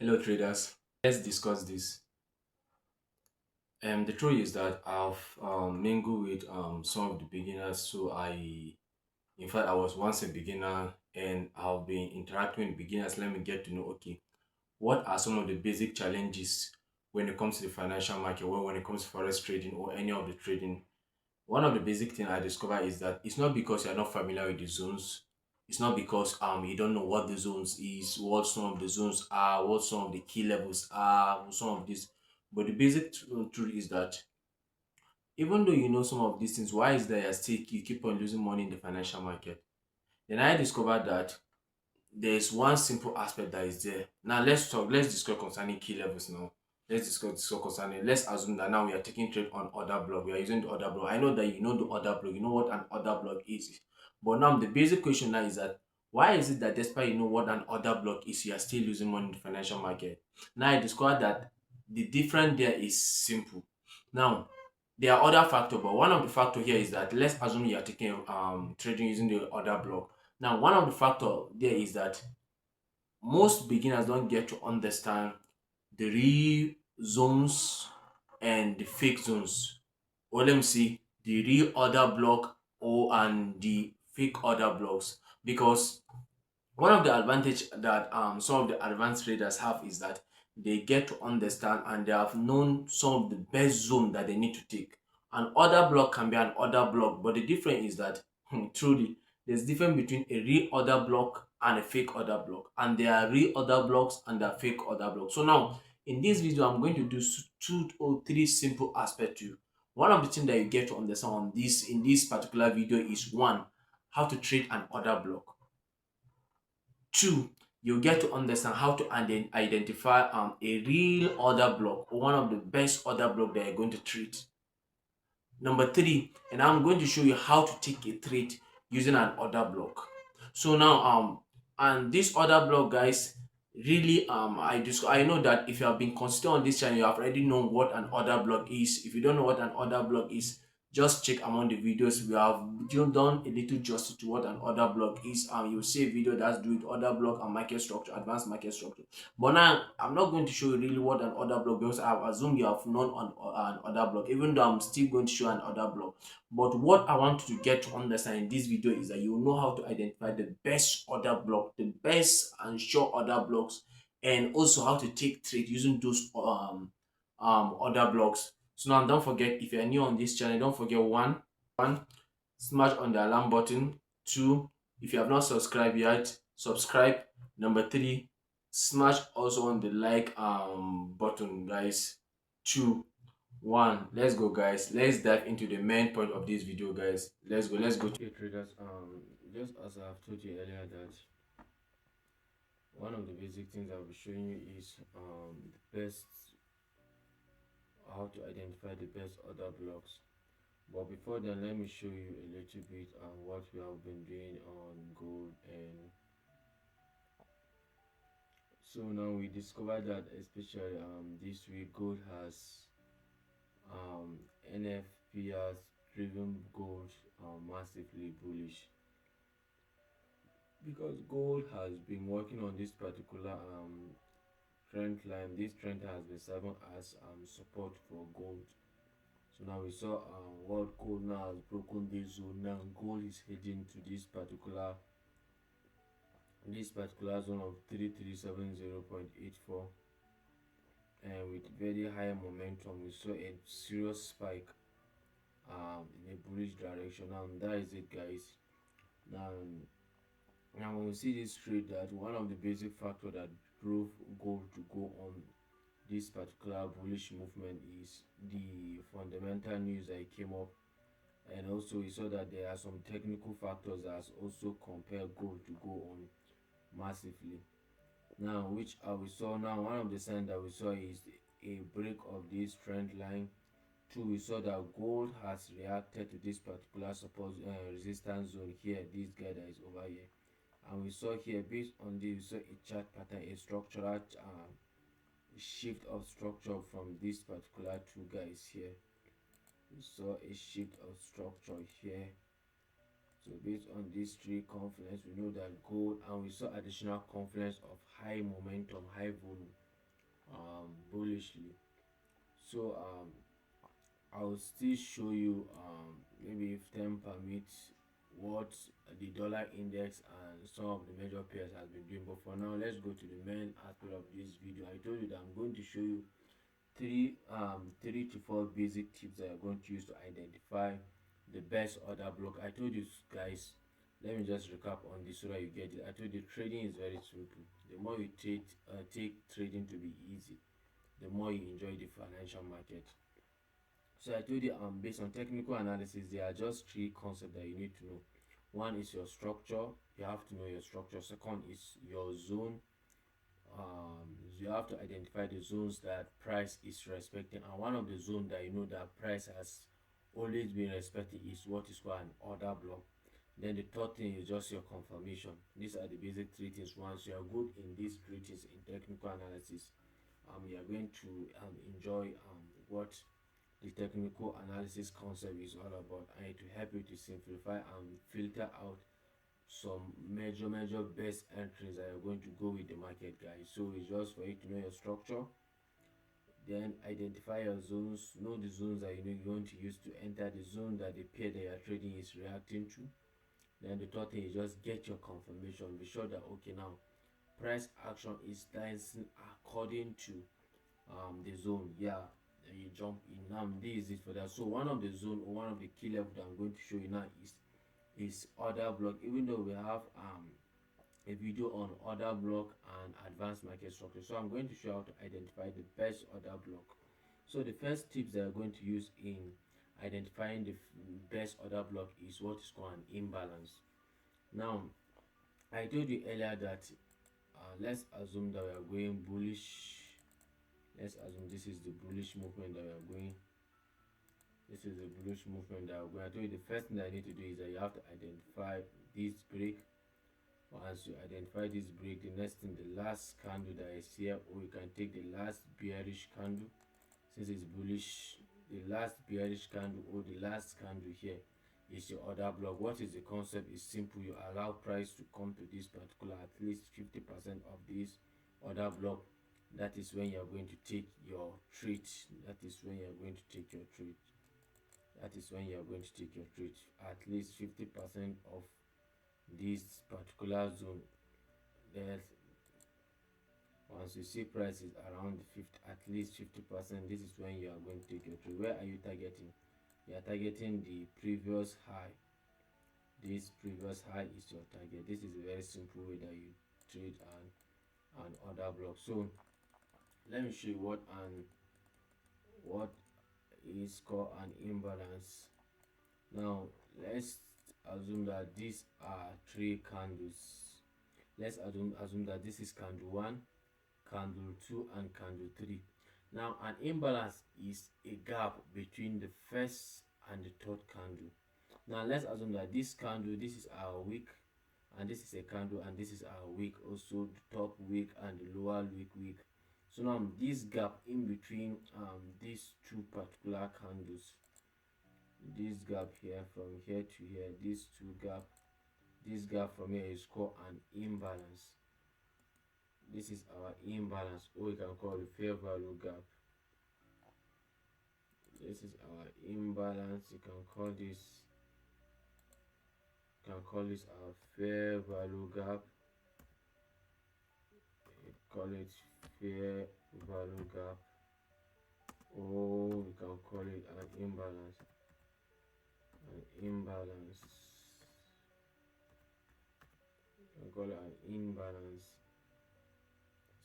Hello traders, let's discuss this. The truth is that I've mingled with some of the beginners. In fact, I was once a beginner and I've been interacting with beginners. Let me get to know, okay, what are some of the basic challenges when it comes to the financial market or when it comes to forex trading or any of the trading. One of the basic things I discovered is that it's not because you're not familiar with the zones. It's not because you don't know what the zones is, what some of the zones are, what some of the key levels are, some of this. But the basic truth is that even though you know some of these things, why is that you keep on losing money in the financial market? Then I discovered that there's one simple aspect that is there. Now let's discuss concerning key levels now. Let's discuss concerning, let's assume that now we are taking trade on order block. We are using the order block. I know that you know the order block, you know what an order block is. But now the basic question now is that why is it that despite you know what an order block is, you are still losing money in the financial market? Now I discovered that the difference there is simple. Now there are other factors, but one of the factor here is that let's assume you are taking trading using the order block. Now, one of the factor there is that most beginners don't get to understand the real zones and the fake zones. Or let me see the real order block or and the fake order blocks. Because one of the advantage that some of the advanced traders have is that they get to understand and they have known some of the best zone that they need to take. An order block can be an order block, but the difference is that truly there's difference between a real order block and a fake order block, and there are real order blocks and there are fake order blocks. So now in this video, I'm going to do two or three simple aspects to you. One of the things that you get to understand on this in this particular video is one, how to trade an order block. Two, you get to understand how to identify a real order block or one of the best order block that you're going to treat. Number three, and I'm going to show you how to take a trade using an order block. So now and this order block, guys, really I know that if you have been consistent on this channel, you have already known what an order block is. If you don't know what an order block is, just check among the videos. We have done a little justice to what an order block is. You'll see a video that's do with order block and market structure, advanced market structure. But now I'm not going to show you really what an order block, because I assume you have known an order block, even though I'm still going to show an order block. But what I want you to get to understand in this video is that you know how to identify the best order block, the best and sure order blocks, and also how to take trade using those order blocks. So now don't forget, if you're new on this channel, don't forget one, smash on the alarm button. Two, if you have not subscribed yet, subscribe. Number three, smash also on the like button, guys. Two, one, let's go, guys. Let's dive into the main point of this video, guys. Let's go to Okay, traders. Just as I've told you earlier, that one of the basic things I'll be showing you is the best, how to identify the best order blocks. But before then, let me show you a little bit on what we have been doing on gold. And so now we discovered that especially this week gold has NFP has driven gold massively bullish, because gold has been working on this particular trend line. This trend has been serving as support for gold. So now we saw world gold now has broken this zone. Now gold is heading to this particular zone of 3370.84, and with very high momentum we saw a serious spike in a bullish direction. Now that is it, guys. Now Now, when we see this trade, that one of the basic factors that drove gold to go on this particular bullish movement is the fundamental news that came up, and also we saw that there are some technical factors that has also compelled gold to go on massively. Now, which we saw now, one of the signs that we saw is a break of this trend line. Two, we saw that gold has reacted to this particular support resistance zone here, this guy that is over here. And we saw here, based on this, we saw a chart pattern, a structural shift of structure from this particular two guys here. We saw a shift of structure here. So based on these three confluence, we know that gold, and we saw additional confluence of high momentum, high volume. bullishly. So I'll still show you maybe if time permits what the dollar index and some of the major pairs has been doing. But for now, let's go to the main aspect of this video. I told you that I'm going to show you three to four basic tips that you're going to use to identify the best order block. I told you guys, let me just recap on this so that you get it. I told you trading is very simple. The more you take trading to be easy, the more you enjoy the financial market. So I told you based on technical analysis, there are just three concepts that you need to know. One is your structure. You have to know your structure. Second is your zone. You have to identify the zones that price is respecting, and one of the zones that you know that price has always been respecting is what is called an order block. Then the third thing is just your confirmation. These are the basic three things. Once you are good in these three things in technical analysis, you are going to enjoy what the technical analysis concept is all about, and it will help you to simplify and filter out some major best entries that are going to go with the market, guys. So it's just for you to know your structure, then identify your zones, know the zones that you know you're going to use to enter the zone that the pair that you're trading is reacting to. Then the third thing is just get your confirmation. Be sure that okay, now price action is dancing according to the zone. Yeah, then you jump in. Now this is it for that. So one of the zone or one of the key level that I'm going to show you now is order block. Even though we have a video on order block and advanced market structure, so I'm going to show how to identify the best order block. So the first tips that I'm going to use in identifying the best order block is what is called an imbalance. Now I told you earlier that let's assume that we are going bullish. Let's assume this is the bullish movement that we are going. This is the bullish movement that we're going. I told you the first thing that I need to do is that you have to identify this break. Once you identify this break, the next thing, the last candle that is here, or you can take the last bearish candle. Since it's bullish, the last bearish candle or the last candle here is your order block. What is the concept? Is simple. You allow price to come to this particular at least 50% of this order block. That is when you're going to take your trade. That is when you're going to take your trade. That is when you're going to take your trade. At least 50% of this particular zone. There's once you see prices around 50, at least 50%, this is when you are going to take your trade. Where are you targeting? You are targeting the previous high. This previous high is your target. This is a very simple way that you trade an order block. So let me show you what is called an imbalance. Now let's assume that these are three candles. Let's assume that this is candle 1, candle 2, and candle 3. Now an imbalance is a gap between the first and the third candle. Now let's assume that this candle, this is our wick, and this is a candle, and this is our wick, also the top wick and the lower wick. So now this gap in between these two particular candles, this gap here from here to here, this gap from here is called an imbalance. This is our imbalance, or we can call it fair value gap. This is our imbalance. You can call this our fair value gap. You call it fair value gap, or we can call it an imbalance. An imbalance. We can call it an imbalance.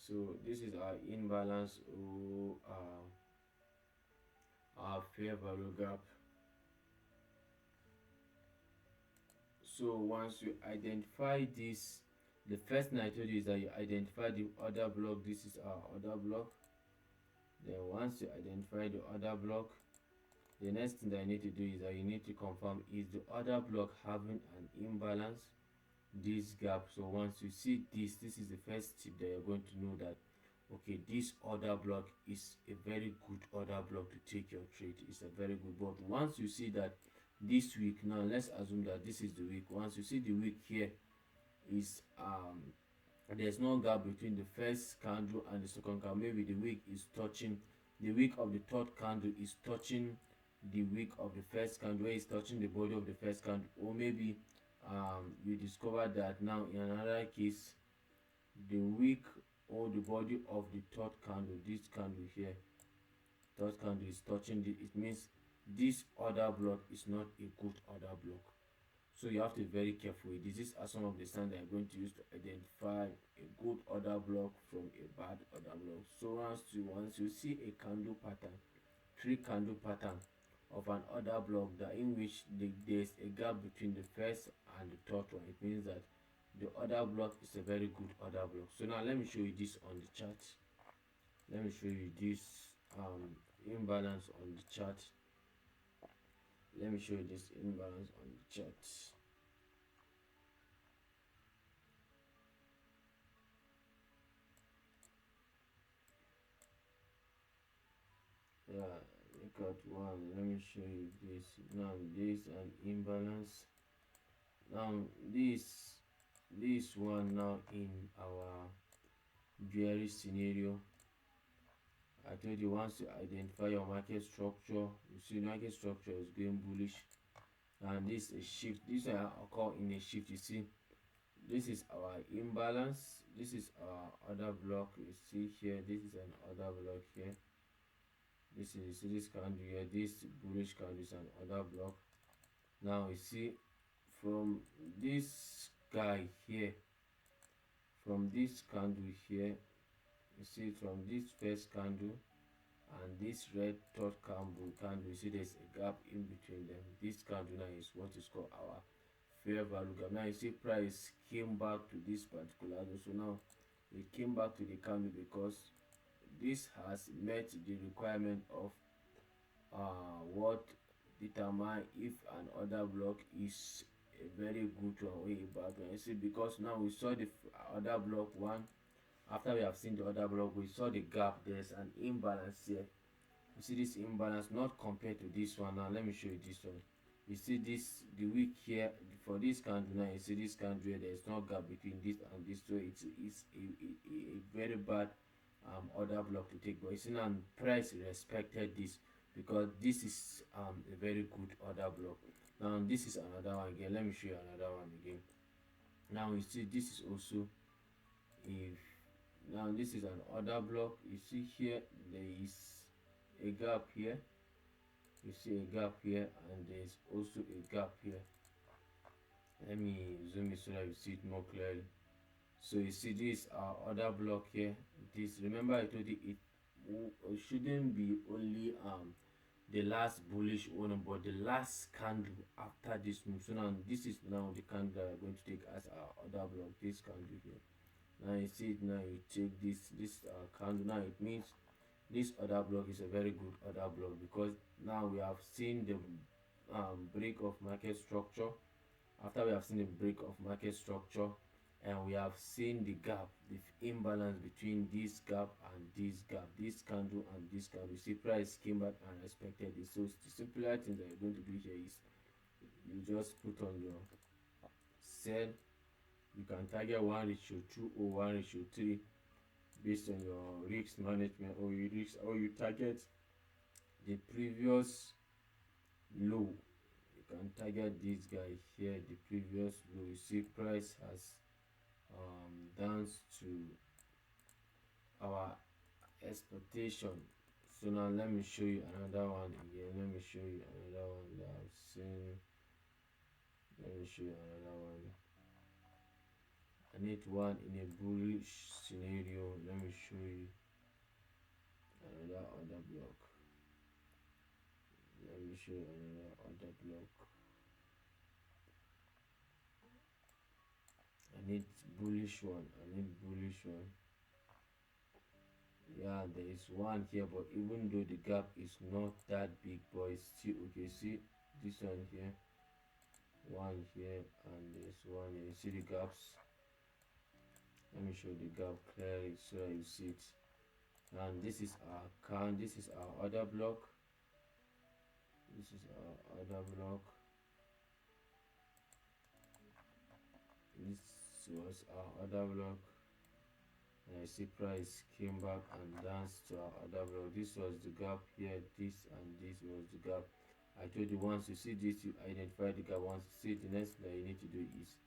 So this is our imbalance or our fair value gap. So once you identify this, the first thing I told you is that you identify the order block. This is our order block. Then once you identify the order block, the next thing that you need to do is that you need to confirm, is the order block having an imbalance, this gap. So once you see this is the first tip that you're going to know that okay, this order block is a very good order block to take your trade. It's a very good. But once you see that this week, now let's assume that this is the week. Once you see the week here is there's no gap between the first candle and the second candle. Maybe the wick is touching, the wick of the third candle is touching the wick of the first candle, where it's touching the body of the first candle. Or maybe you discover that now in another case, the wick or the body of the third candle, this candle here, third candle is touching the, it means this order block is not a good order block. So you have to be very careful with this. These are some of the signs that I'm going to use to identify a good order block from a bad order block. So once you see a candle pattern, three candle pattern of an order block that in which there's a gap between the first and the third one, it means that the order block is a very good order block. So now let me show you this on the chart. Let me show you this imbalance on the chart. Let me show you this imbalance on the chart. Yeah, look at one. Let me show you this. Now this an imbalance. Now this one now in our bearish scenario. I told you, once you identify your market structure, you see market structure is going bullish, and this is a shift. This will occur in a shift. You see, this is our imbalance. This is our other block. You see here, this is an other block here. This is, see this candle here, this bullish candle is an other block. Now you see from this guy here, from this candle here, you see from this first candle and this red third candle, you see there's a gap in between them. This candle now is what is called our fair value gap. Now you see price came back to this particular level. So now it came back to the candle because this has met the requirement of what determine if an order block is a very good one or a bad one. You see, because now we saw the other block one. After we have seen the other block, we saw the gap. There's an imbalance here. You see this imbalance not compared to this one. Now let me show you this one. You see this, the wick here for this candle. Now you see this candle here, there is no gap between this and this, so it's a very bad order block to take. But you see now price respected this because this is a very good order block. Now this is another one again. Let me show you another one again. Now you see this is also, if now this is an order block. You see here there is a gap here. You see a gap here, and there is also a gap here. Let me zoom it so that you see it more clearly. So you see this other block here. This, remember I told you it shouldn't be only the last bullish one, but the last candle after this move. So now this is now the candle that we're going to take as our other block. This candle here. Now you see it. Now you take this candle. Now it means this other block is a very good other block because now we have seen the break of market structure. After we have seen the break of market structure, and we have seen the gap, the imbalance between this gap and this gap, this candle and this candle. You see price came back and respected it. So the simpler thing that you're going to do here is you just put on your sell. You can target 1:2 or 1:3 based on your risk management, or you target the previous low. You can target this guy here, the previous low. You see price has danced to our expectation. So now let me show you another one again. Let me show you another one that I've seen. Let me show you another one. I need one in a bullish scenario. Let me show you another other block. Let me show you another other block. I need bullish one. I need bullish one. Yeah, there is one here, but even though the gap is not that big, but it's still okay. See this one here, one here, and there's one here. You see the gaps? Let me show the gap clearly so that you see it. And this is our can. This is our other block. This is our other block. This was our other block. and I see price came back and danced to our other block. This was the gap here, this and this was the gap. I told you once you see this, you identify the gap. Once you see it, the next thing that you need to do is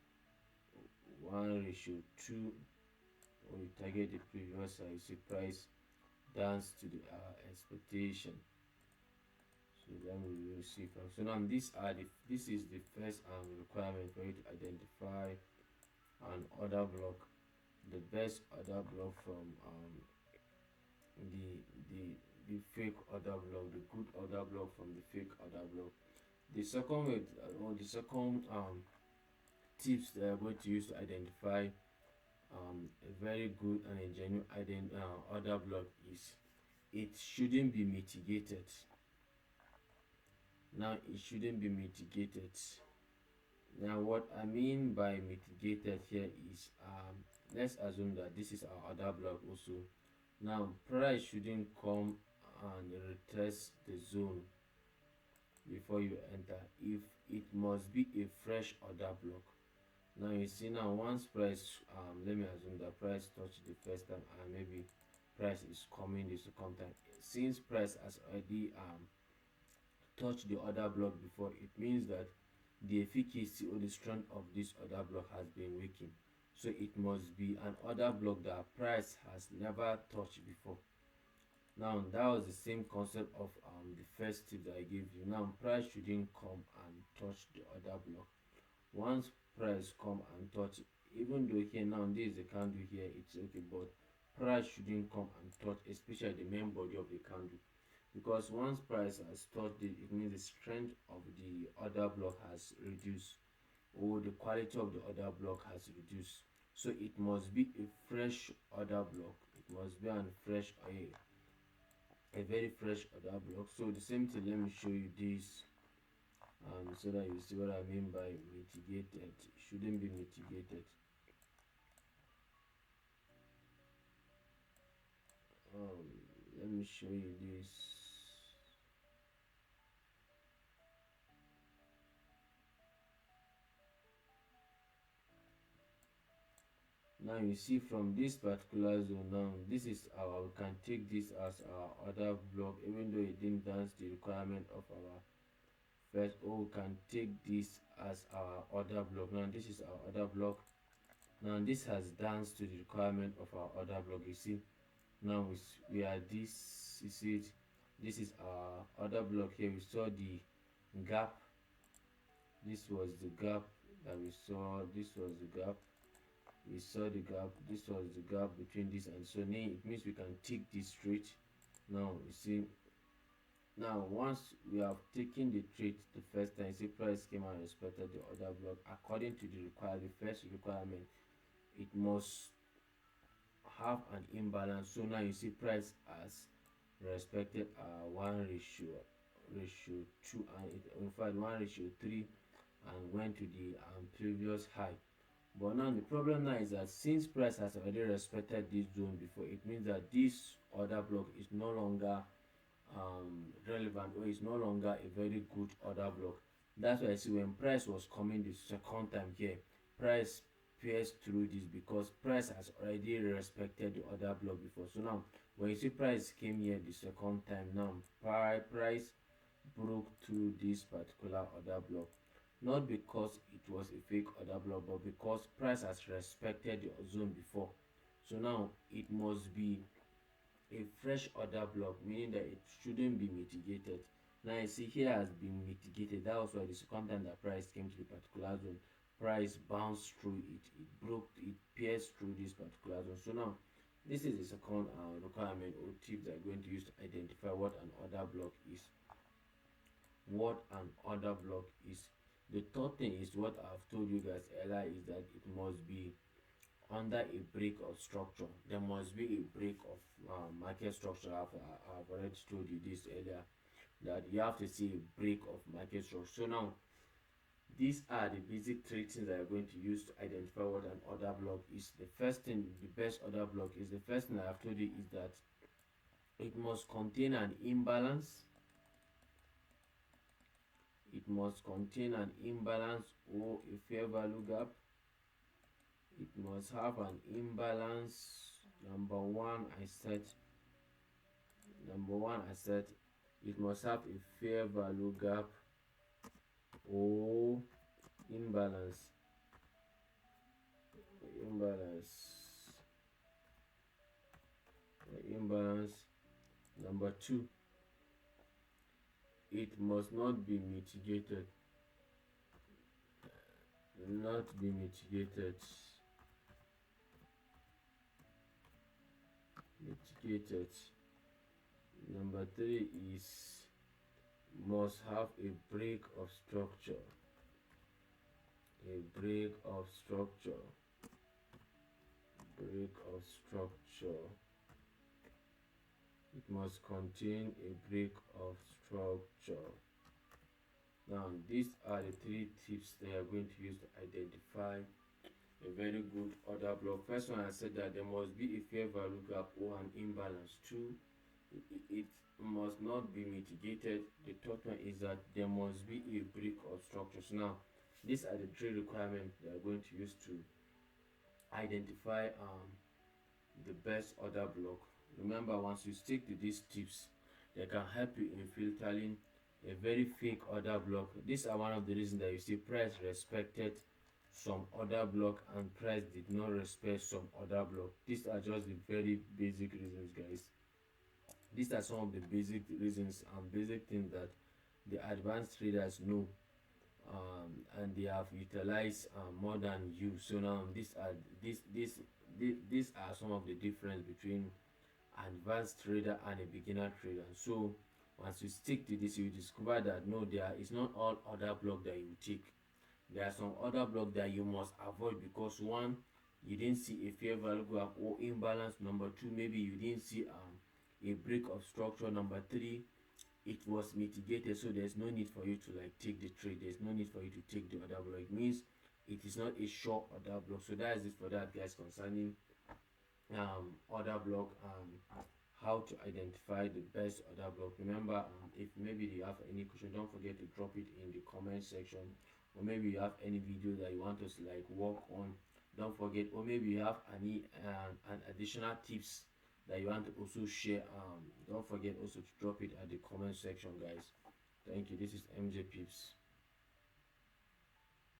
1:2, or you target the previous you see price dance to the expectation. So then we will see from. So now this is the first requirement for you to identify an order block, the best order block from the the the fake order block, the good order block from the fake order block. The second way, or the second tips that I'm going to use to identify a very good and a genuine order block is it shouldn't be mitigated. Now it shouldn't be mitigated. Now what I mean by mitigated here is let's assume that this is our order block also. Now price shouldn't come and retest the zone before you enter. If it must be a fresh order block. Now you see, now once price let me assume that price touched the first time and maybe price is coming the second time. Since price has already touched the order block before, it means that the efficacy or the strength of this order block has been weakened. So it must be an order block that price has never touched before. Now that was the same concept of the first tip that I gave you. Now price shouldn't come and touch the order block. Once price come and touch, even though here now this is the candle here, it's okay, but price shouldn't come and touch, especially the main body of the candle, because once price has touched it, it means the strength of the order block has reduced, or the quality of the order block has reduced. So it must be a fresh order block. It must be a very fresh order block. So the same thing, let me show you this so that you see what I mean by mitigated. It shouldn't be mitigated. Let me show you this. Now you see from this particular zone, now this is our, we can take this as our order block, even though it didn't dance the requirement of our first, or we can take this as our order block. Now this is our order block. Now this has danced to the requirement of our order block. You see, now we are this, you see it, this is our order block. Here we saw the gap. This was the gap that we saw. This was the gap. We saw the gap. This was the gap between this and so now it means we can take this straight. Now you see, now once we have taken the trade the first time, see price came and respected the order block according to the first requirement. It must have an imbalance. So now you see price has respected 1:2, and it, in fact 1:3, and went to the previous high. But now the problem now is that since price has already respected this zone before, it means that this order block is no longer relevant, or is no longer a very good order block. That's why I see when price was coming the second time here, price pierced through this because price has already respected the order block before. So now when you see price came here the second time, now price broke through this particular order block, not because it was a fake order block, but because price has respected the zone before. So now it must be a fresh order block, meaning that it shouldn't be mitigated. Now you see here has been mitigated. That was why the second time that price came to the particular zone, price bounced through it, it broke, it pierced through this particular zone. So now this is the second requirement or tip that I'm going to use to identify what an order block is. What an order block is. The third thing is what I've told you guys earlier, is that it must be under a break of structure. There must be a break of market structure. I've already told you this earlier, that you have to see a break of market structure. So now these are the basic three things that you're going to use to identify what an order block is. The first thing, the best order block is, the first thing I've told you is that it must contain an imbalance. It must contain an imbalance or a fair value gap. It must have an imbalance. Number one I said it must have a fair value gap or imbalance. imbalance imbalance. Number two, it must not be mitigated. Not be mitigated. Number three is must have a break of structure. A break of structure. Break of structure. It must contain a break of structure. Now, these are the three tips that you are going to use to identify a very good order block. First one, I said that there must be a fair value gap or an imbalance. Two, it must not be mitigated. The third one is that there must be a break of structure. So now, these are the three requirements that are going to use to identify the best order block. Remember, once you stick to these tips, they can help you in filtering a very fake order block. These are one of the reasons that you see price respected some order block and price did not respect some order block. These are just the very basic reasons, guys. These are some of the basic reasons and basic things that the advanced traders know, and they have utilized more than you. So now these are some of the difference between advanced trader and a beginner trader. So once you stick to this, you discover that no, there is not all other block that you take. There are some other block that you must avoid because one, you didn't see a fair value gap or imbalance. Number two, maybe you didn't see a break of structure. Number three, it was mitigated, so there's no need for you to like take the trade. There's no need for you to take the other block. It means it is not a sure order block. So that is it for that, guys, concerning order block and how to identify the best order block. Remember, if maybe you have any question, don't forget to drop it in the comment section, or maybe you have any video that you want us to like work on, don't forget, or maybe you have any an additional tips that you want to also share, don't forget also to drop it at the comment section, guys. Thank you. This is MJ Pips.